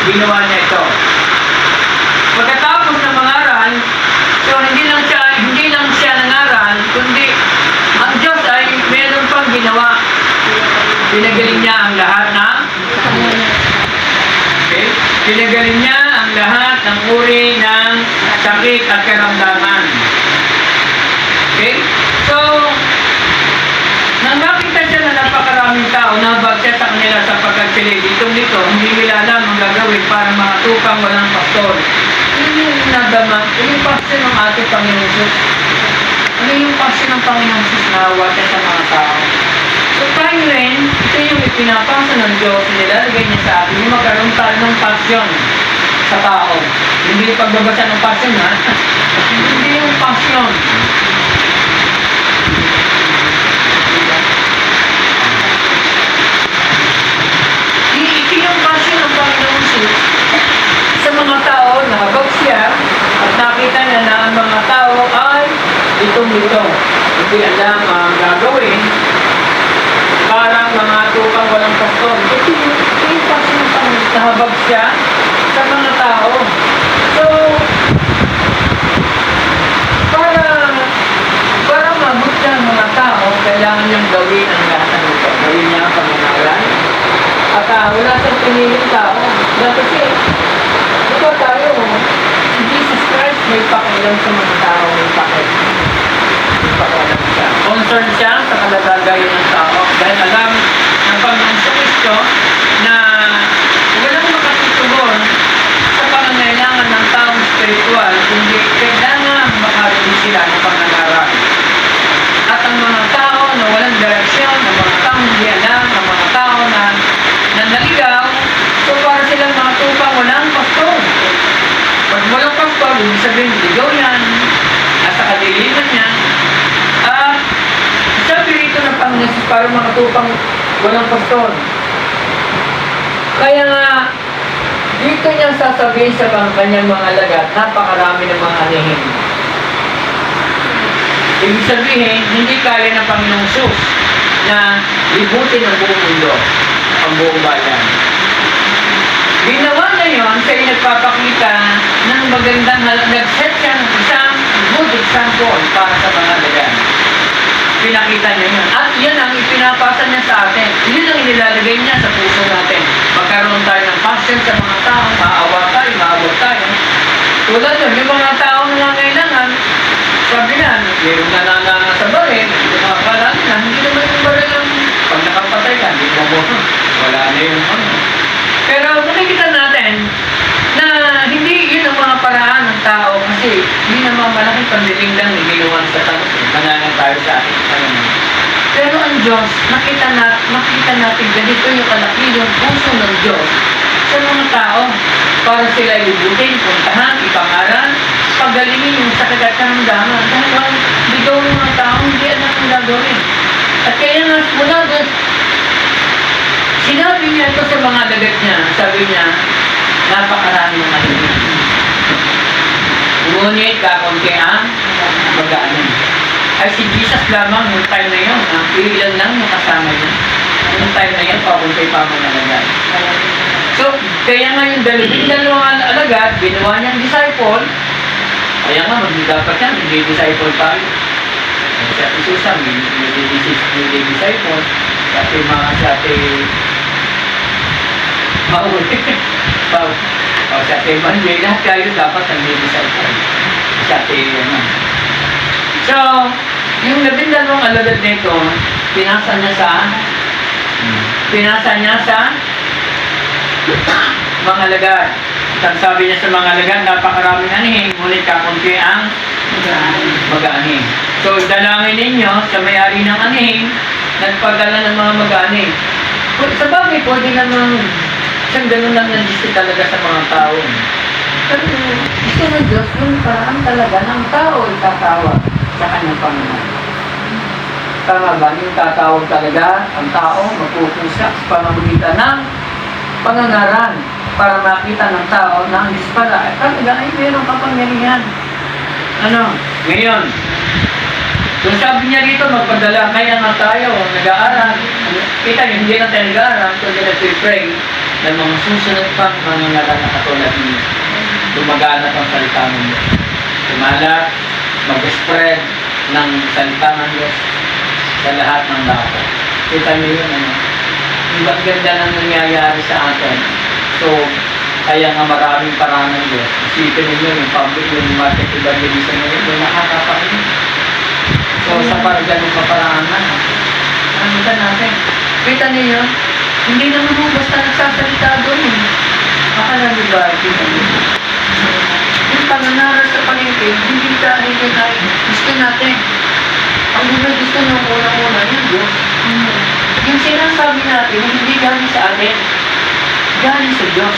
ginawa niya ito. Pagkatapos ng mangaral, so hindi lang siya nangaral, kundi ang Diyos ay meron pang ginawa. Pinagaling niya ang lahat ng pinagaling niya ang lahat ng uri ng sakit at karamdaman. Okay? So, nang nakita siya na napakaraming tao, nabag siya sa kanila sapagkat sila dito, hindi nila alam ang gagawin para makatupang walang pastor. Ano yung nadama? Ano yung passion ng ating Panginoon Jesus? Ano yung passion ng Panginoon Jesus na wala sa mga tao? So tayo rin, ito yung ipinapasa ng Diyos, nilalagay niya sa atin, yung magkaroon tayo ng passion sa tao. Hindi yung pagbabasa ng passion, ha? Hindi yung passion. Ito yung passion ng Panginoon Jesus sa mga tao, nakabag siya at nakita niya na ang mga tao ay litong-lito. Hindi alam ang gagawin, parang mga tupang walang pastor. Ito yung passion ng Panginoon, nahabag siya sa mga tao. So, para mabot siya ang mga tao, kailangan niyang gawin ang lahat ng ito. Gawin niya ang panganalan. At wala siyang piniling tao. Kasi, ito tayo, si Jesus Christ may pakialam sa mga tao, may pakialam siya. Concern siya sa kalagayan ng tao. Dahil alam ng Panginoon sa Kristo na walang makatutugon sa pangangailangan ng taong spiritual, kundi kailangan makarinig sila ng pangangaral. At ang mga tao na walang direksyon, ang mga tao hindi alam, ang mga tao na naligaw, so para silang mga tupang walang pastor. Pag walang pastor, ibig sabihin, ligaw yan, at sa kadiliman niya, at sabi rito ng Panginoon para mga tupang walang pastor. Kaya nga, dito niya sasabihin sa kanyang mga alagad, napakarami ng mga anihin. Ibig sabihin, hindi kaya ng Panginoong Sus na libutin ang buong mundo, ang buong bayan. Ginawa na yun, siya ay nagpapakita ng magandang nag-set siya ng isang good example para sa mga alagad. Pinakita niya yun. At yan ang ipinapasa niya sa atin. Yun ang inilalagay niya sa puso natin. Magkaroon tayo ng passion sa mga tao, maawa tayo, maabot tayo. Tulad yun, yung mga tao na kailangan, sabi na, mayroong nananana sa baril, yung mga kalaki na, hindi naman yung baril ang pag nakapatay ka, hindi mo wala na yung ano. Pero makikita natin na hindi yun ang mga paraan ng tao kasi hindi naman malaking pandiling lang nililuwan sa tao. Mananang tayo sa ating Panginoon. Pero ang Diyos, makita natin ganito yung kalaki yung puso ng Diyos sa mga tao para sila ibubutin, puntahan, ipangaral, pagalingin yung sakit at karamdaman. Dahil ang ligaw ng mga tao, hindi alam ang gagawin. At kaya nga, mula doon, sinabi niya ito sa mga dagat niya, sabi niya, napakarami ng mahilig. Ngunit kakunti ang mag-aanin. Ay si Jesus lamang yung time na yun, ang ilan lang yung kasama niya. Yung time na yun, pakunti pa mga alagad. So, kaya nga yung dalawang alagad, ginawa niyang disciple, kaya nga dapat yan, hindi disciple tayo. Sa Isusa, hindi disciple, kasi mga siyate, mahuli. O siyate manjay, lahat kayo dapat ang hindi disciple. Siyate, ano. So, yung 12 alagad nito, pinasa niya sa mga alagad. At sabi niya sa mga alagad, napakaraming anihin, ngunit kakunti ang mag-aaning. So, dalangin ninyo sa may-ari ng anihin, nagpadala ng mga mag-aaning. Sa bagay, pwede naman siyang ganun lang nag-isip talaga sa mga tao. Pero gusto ng Diyos, yung parang talaga ng tao itatawag sa kanyang Panginoon. Tama ba? Yung tatawag talaga, ang tao magpupusa sa pamamagitan ng pangangaral para makita ng tao na ang Diyos pala ay talaga ay meron kapangyarihan. Ano? Ngayon, kung sabi niya dito, magpadala, kaya nga tayo, nag-aaral. Kita niyo, hindi na tayo nag-aaral, kundi nag-pray. ng mga susunod pang mga ngalan na katulad niyo. Lumaganap ang salita ng Diyos. Kumalat, mag-spread ng salita ng Diyos sa lahat ng dapat. Kita niyo yun, ano? Ang ganda ng nangyayari sa atin. So, kaya nga maraming parang ng Diyos. Isipin ninyo yung public, yung market evangelism nyo, yung nakakapakinig. So, sa parang ganun kaparaan na, nakita natin. Kita niyo, hindi naman mo basta nagsasalita doon. Akala niyo ba, kita niyo? Yung pananaral sa palengke, hindi tayo gusto natin. Ang gusto ng unang-una yung Diyos. Yung sinasabi natin, hindi galing sa atin. Galing sa Diyos.